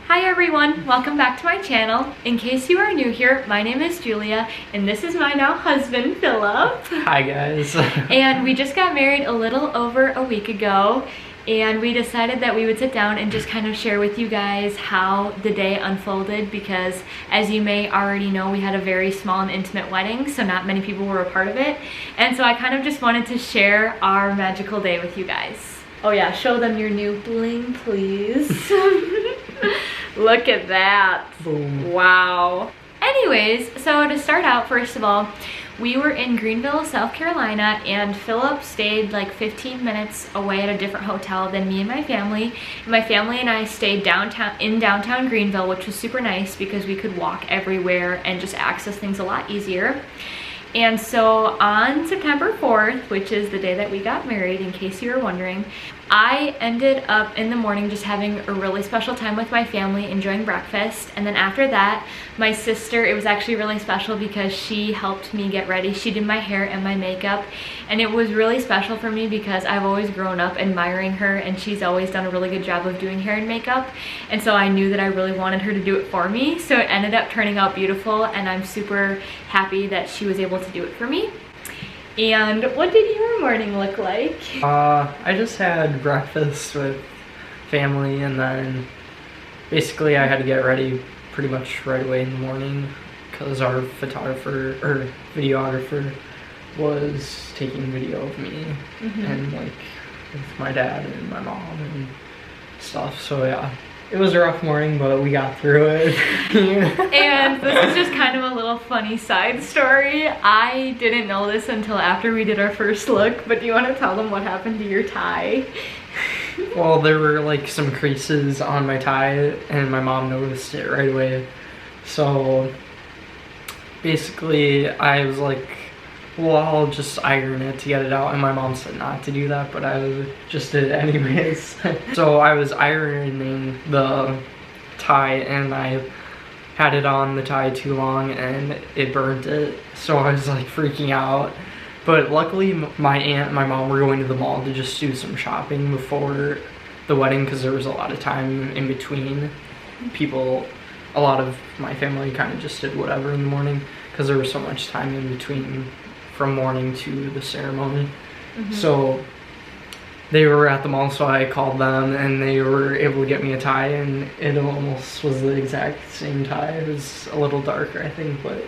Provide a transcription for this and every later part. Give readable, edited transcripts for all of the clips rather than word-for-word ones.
Hi everyone, welcome back to my channel. In case you are new here, my name is Julia and this is my now husband, Philip. Hi guys. And we just got married a little over a week ago and we decided that we would sit down and just kind of share with you guys how the day unfolded because as you may already know, we had a very small and intimate wedding, so not many people were a part of it. And so I kind of just wanted to share our magical day with you guys. Oh yeah, show them your new bling, please. Look at that. Boom. Wow. Anyways, so to start out, first of all, we were in Greenville, South Carolina, and Philip stayed like 15 minutes away at a different hotel than me and my family. And my family and I stayed in downtown Greenville, which was super nice because we could walk everywhere and just access things a lot easier. And so on September 4th, which is the day that we got married, in case you were wondering, I ended up in the morning just having a really special time with my family, enjoying breakfast. And then after that, my sister, it was actually really special because she helped me get ready. She did my hair and my makeup. And it was really special for me because I've always grown up admiring her and she's always done a really good job of doing hair and makeup. And so I knew that I really wanted her to do it for me. So it ended up turning out beautiful and I'm super happy that she was able to do it for me. And what did your morning look like? I just had breakfast with family and then basically I had to get ready pretty much right away in the morning because our photographer or videographer was taking video of me and like with my dad and my mom and stuff. So yeah, it was a rough morning, but we got through it. And this is just kind of a little funny side story. I didn't know this until after we did our first look, but do you want to tell them what happened to your tie? Well, there were like some creases on my tie and my mom noticed it right away. So basically I was like, well, I'll just iron it to get it out, and my mom said not to do that, but I just did it anyways. So I was ironing the tie and I had it on the tie too long and it burnt it, so I was like freaking out. But luckily my aunt and my mom were going to the mall to just do some shopping before the wedding because there was a lot of time in between. A lot of my family kind of just did whatever in the morning because there was so much time in between from morning to the ceremony. So they were at the mall, so I called them and they were able to get me a tie, and it almost was the exact same tie. It was a little darker, I think, but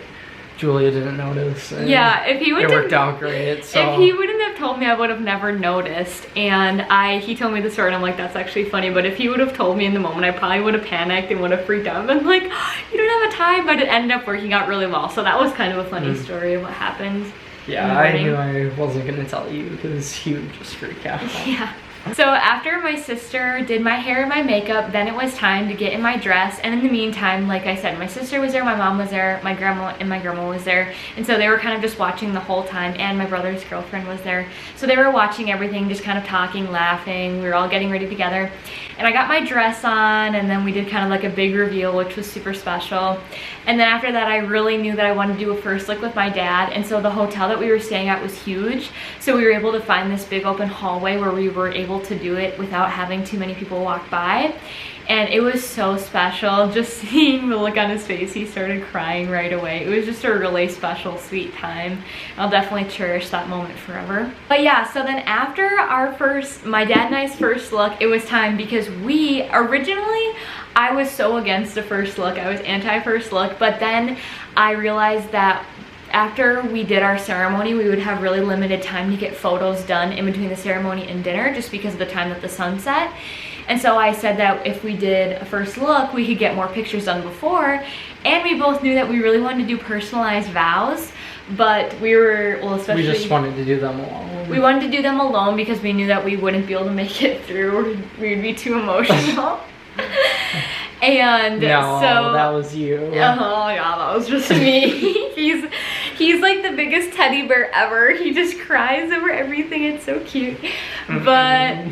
Julia didn't notice. And yeah, if he would, it worked out great. So if he wouldn't have told me, I would have never noticed. And he told me the story and I'm like, that's actually funny. But if he would have told me in the moment, I probably would have panicked and would have freaked out and been like, oh, you don't have a tie. But it ended up working out really well. So that was kind of a funny story of what happened. Yeah, I knew I wasn't gonna tell you because he would just freak out. Yeah. So after my sister did my hair and my makeup, then it was time to get in my dress. And in the meantime, like I said, my sister was there, my mom was there, my grandma was there. And so they were kind of just watching the whole time, and my brother's girlfriend was there. So they were watching everything, just kind of talking, laughing. We were all getting ready together. And I got my dress on, and then we did kind of like a big reveal, which was super special. And then after that, I really knew that I wanted to do a first look with my dad. And so the hotel that we were staying at was huge. So we were able to find this big open hallway where we were able to do it without having too many people walk by. And it was so special. Just seeing the look on his face, he started crying right away. It was just a really special, sweet time. I'll definitely cherish that moment forever. But yeah, so then after my dad and I's first look, it was time because I was so against the first look. I was anti-first look, but then I realized that after we did our ceremony, we would have really limited time to get photos done in between the ceremony and dinner just because of the time that the sun set. And so I said that if we did a first look, we could get more pictures done before. And we both knew that we really wanted to do personalized vows, but we just wanted to do them alone. We wanted to do them alone because we knew that we wouldn't be able to make it through. We'd be too emotional. And no, so that was you. Oh yeah, that was just me. He's like the biggest teddy bear ever. He just cries over everything. It's so cute. But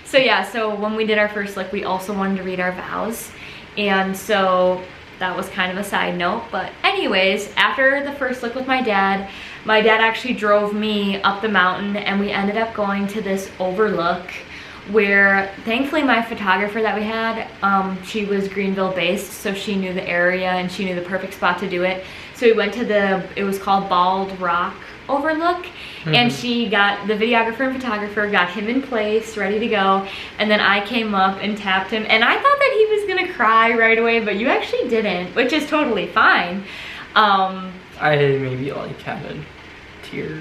so yeah, so when we did our first look, we also wanted to read our vows, and so that was kind of a side note. But anyways, after the first look with my dad actually drove me up the mountain, and we ended up going to this overlook where thankfully my photographer that we had, she was Greenville based, so she knew the area and she knew the perfect spot to do it. So we went to it was called Bald Rock Overlook, and she got the videographer and photographer, got him in place, ready to go, and then I came up and tapped him, and I thought that he was gonna cry right away, but you actually didn't, which is totally fine. I maybe like had a tear.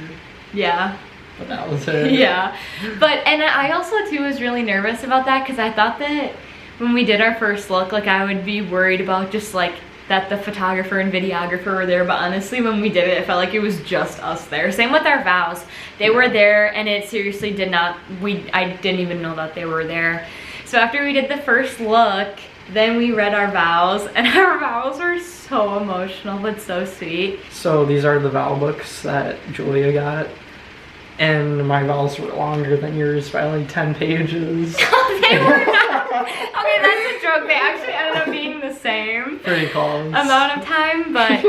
Yeah. But that was it. Yeah. And I also too was really nervous about that because I thought that when we did our first look, like I would be worried about just like that the photographer and videographer were there, but honestly when we did it, it felt like it was just us there. Same with our vows. They were there, and it seriously did not, I didn't even know that they were there. So after we did the first look, then we read our vows, and our vows were so emotional but so sweet. So these are the vow books that Julia got, and my vows were longer than yours by like 10 pages. They were not. Okay, that's a joke. They actually ended up being the same. Pretty close. Amount of time, but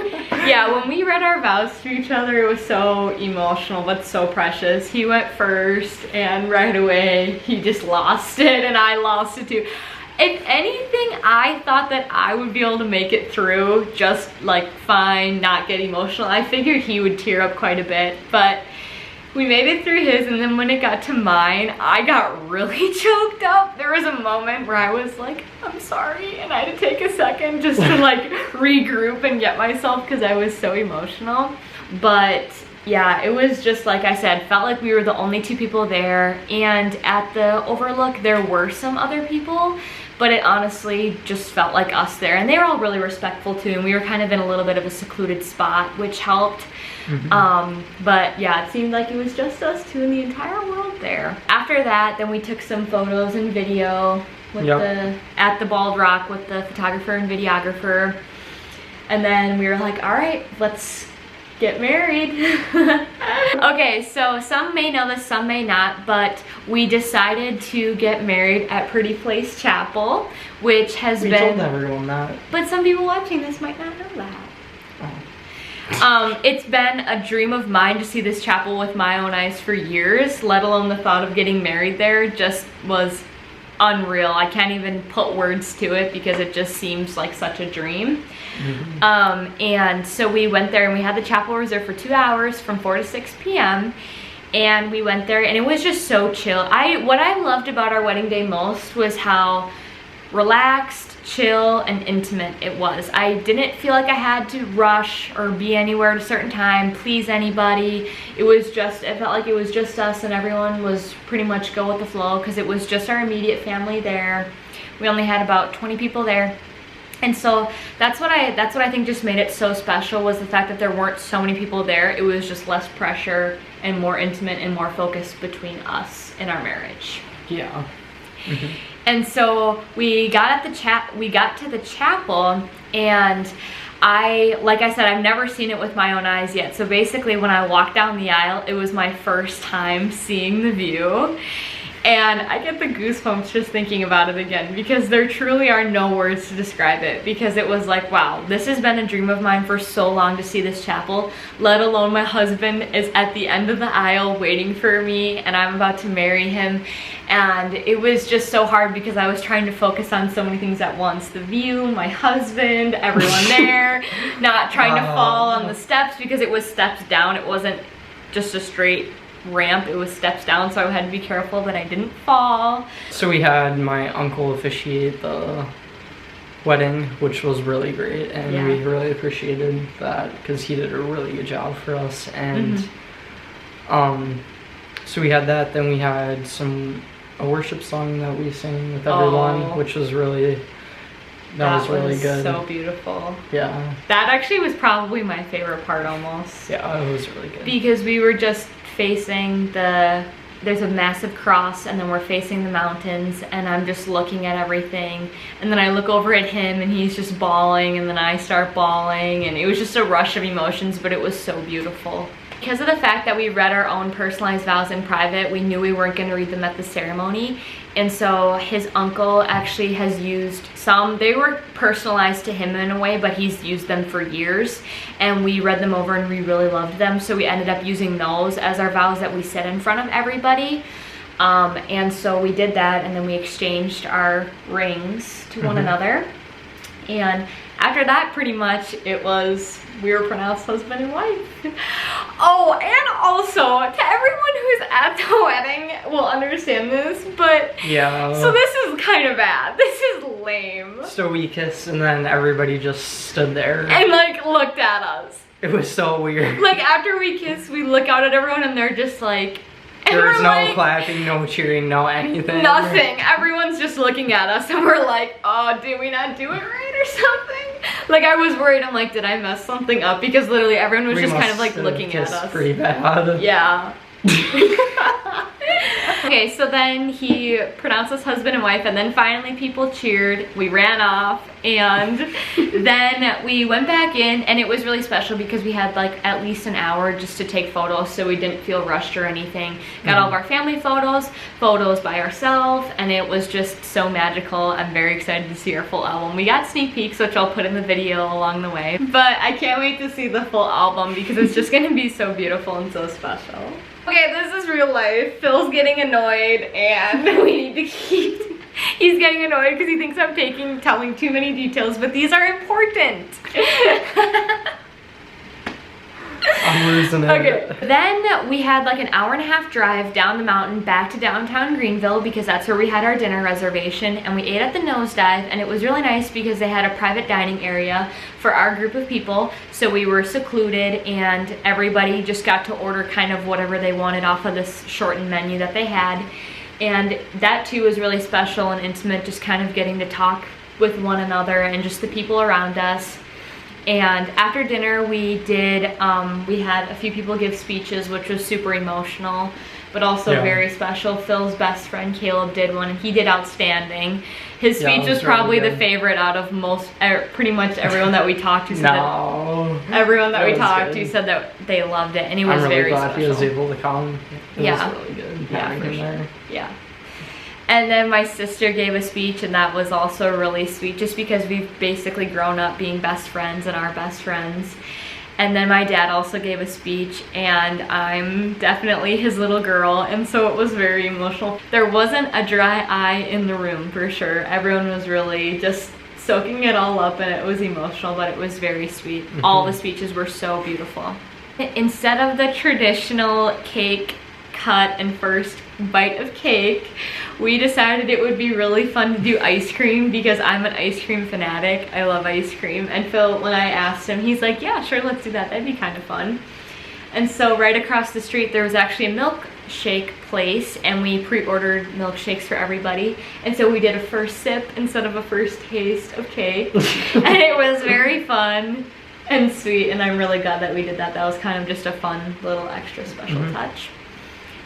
yeah, when we read our vows to each other, it was so emotional but so precious. He went first, and right away he just lost it, and I lost it too. If anything, I thought that I would be able to make it through just like fine, not get emotional. I figured he would tear up quite a bit, but we made it through his, and then when it got to mine, I got really choked up. There was a moment where I was like, I'm sorry, and I had to take a second just to like regroup and get myself because I was so emotional. But yeah, it was just like I said, felt like we were the only two people there, and at the Overlook there were some other people, but it honestly just felt like us there, and they were all really respectful too, and we were kind of in a little bit of a secluded spot, which helped. But yeah, it seemed like it was just us two in the entire world there. After that, then we took some photos and video with at the Bald Rock with the photographer and videographer, and then we were like, all right, let's get married. Okay, so some may know this, some may not, but we decided to get married at Pretty Place Chapel, which has we been... told everyone that. But some people watching this might not know that. It's been a dream of mine to see this chapel with my own eyes for years, let alone the thought of getting married there just was unreal. I can't even put words to it because it just seems like such a dream. And so we went there, and we had the chapel reserved for 2 hours from 4 to 6 p.m. And we went there, and it was just so chill. What I loved about our wedding day most was how relaxed, chill, and intimate it was. I didn't feel like I had to rush or be anywhere at a certain time, please anybody. It felt like it was just us, and everyone was pretty much go with the flow because it was just our immediate family there. We only had about 20 people there. And so that's what I think just made it so special, was the fact that there weren't so many people there. It was just less pressure and more intimate and more focused between us and our marriage. Yeah. And so we got to the chapel, and like I said, I've never seen it with my own eyes yet. So basically when I walked down the aisle, it was my first time seeing the view. And I get the goosebumps just thinking about it again, because there truly are no words to describe it, because it was like, wow, this has been a dream of mine for so long to see this chapel, let alone my husband is at the end of the aisle waiting for me, and I'm about to marry him. And it was just so hard because I was trying to focus on so many things at once. The view, my husband, everyone there, not trying to fall on the steps because it was steps down. It wasn't just a straight ramp, it was steps down, so I had to be careful that I didn't fall. So we had my uncle officiate the wedding, which was really great, and we really appreciated that because he did a really good job for us. And so we had that, then we had a worship song that we sang with everyone, which was really that was really good. So beautiful. Yeah, that actually was probably my favorite part almost. Yeah, it was really good because we were just facing there's a massive cross, and then we're facing the mountains, and I'm just looking at everything, and then I look over at him and he's just bawling, and then I start bawling, and it was just a rush of emotions, but it was so beautiful. Because of the fact that we read our own personalized vows in private, we knew we weren't going to read them at the ceremony. And so his uncle actually has used some. They were personalized to him in a way, but he's used them for years. And we read them over and we really loved them. So we ended up using those as our vows that we said in front of everybody. And so we did that, and then we exchanged our rings to one another. And after that, pretty much, we were pronounced husband and wife. Oh, and also, to everyone who's at the wedding will understand this, but yeah. So this is kind of bad. This is lame. So we kissed, and then everybody just stood there. And like, looked at us. It was so weird. Like, after we kissed, we look out at everyone, and they're just like... There was no clapping, no cheering, no anything. Nothing. Everyone's just looking at us, and we're like, oh, did we not do it right or something? Like, I was worried. I'm like, did I mess something up? Because literally everyone was just kind of like looking at us. Pretty bad. Yeah. Okay, so then he pronounced us husband and wife, and then finally people cheered. We ran off, and then we went back in, and it was really special because we had like at least an hour just to take photos, so we didn't feel rushed or anything. Got all of our family photos by ourselves, and it was just so magical. I'm very excited to see our full album. We got sneak peeks, which I'll put in the video along the way, but I can't wait to see the full album because it's just gonna be so beautiful and so special. Okay, this is real life. Phil's getting annoyed, and we need to keep... He's getting annoyed because he thinks I'm telling too many details, but these are important. I'm losing it. Okay. Then we had like an hour-and-a-half drive down the mountain back to downtown Greenville because that's where we had our dinner reservation, and we ate at the Nosedive, and it was really nice because they had a private dining area for our group of people, so we were secluded and everybody just got to order kind of whatever they wanted off of this shortened menu that they had. And that too was really special and intimate, just kind of getting to talk with one another and just the people around us. And after dinner we had a few people give speeches, which was super emotional, but also very special. Phil's best friend Caleb did one, and he did outstanding. His speech was probably the favorite out of pretty much everyone that we talked to. Everyone that we talked to said that they loved it, and he was very special. I'm really glad he was able to come. It was really good having him there. Yeah. And then my sister gave a speech, and that was also really sweet just because we've basically grown up being best friends and are best friends. And then my dad also gave a speech, and I'm definitely his little girl, and so it was very emotional. There wasn't a dry eye in the room for sure. Everyone was really just soaking it all up, and it was emotional, but it was very sweet. All the speeches were so beautiful. Instead of the traditional cake cut and first bite of cake, we decided it would be really fun to do ice cream because I'm an ice cream fanatic. I love ice cream. And Phil, when I asked him, he's like, yeah, sure, let's do that. That'd be kind of fun. And so right across the street, there was actually a milkshake place, and we pre-ordered milkshakes for everybody. And so we did a first sip instead of a first taste of cake. And it was very fun and sweet, and I'm really glad that we did that. That was kind of just a fun little extra special touch.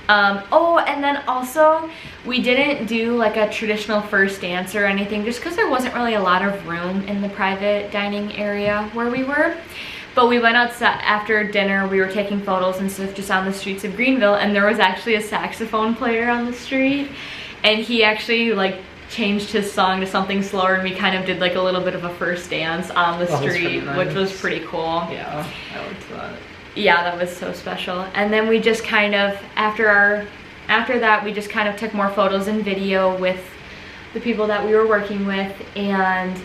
Oh, and then also we didn't do like a traditional first dance or anything just because there wasn't really a lot of room in the private dining area where we were. But we went outside after dinner. We were taking photos and stuff just on the streets of Greenville, and there was actually a saxophone player on the street, and he actually like changed his song to something slower, and we kind of did like a little bit of a first dance on the street, which was pretty cool. Yeah, I liked that. Yeah, that was so special. And then we just kind of, after that, we just kind of took more photos and video with the people that we were working with, and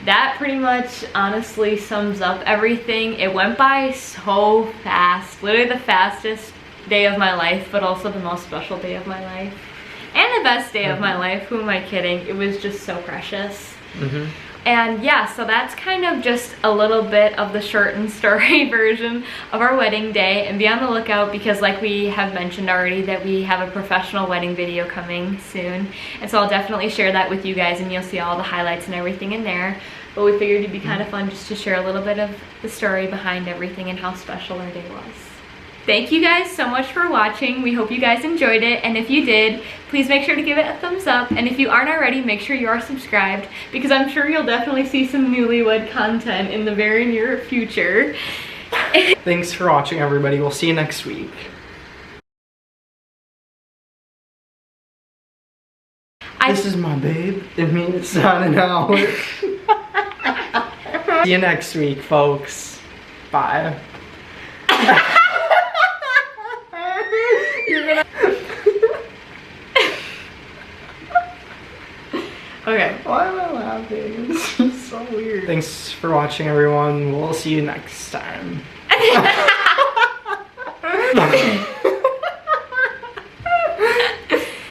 that pretty much honestly sums up everything. It went by so fast, literally the fastest day of my life, but also the most special day of my life. And the best day of my life, who am I kidding? It was just so precious. And yeah, so that's kind of just a little bit of the short and story version of our wedding day. And be on the lookout because, like we have mentioned already, that we have a professional wedding video coming soon. And so I'll definitely share that with you guys, and you'll see all the highlights and everything in there. But we figured it'd be kind of fun just to share a little bit of the story behind everything and how special our day was. Thank you guys so much for watching. We hope you guys enjoyed it, and if you did, please make sure to give it a thumbs up, and if you aren't already, make sure you are subscribed because I'm sure you'll definitely see some newlywed content in the very near future. Thanks for watching, everybody. We'll see you next week. This is my babe. It means it's not an hour. See you next week, folks. Bye. You're gonna weird. Thanks for watching, everyone. We'll see you next time.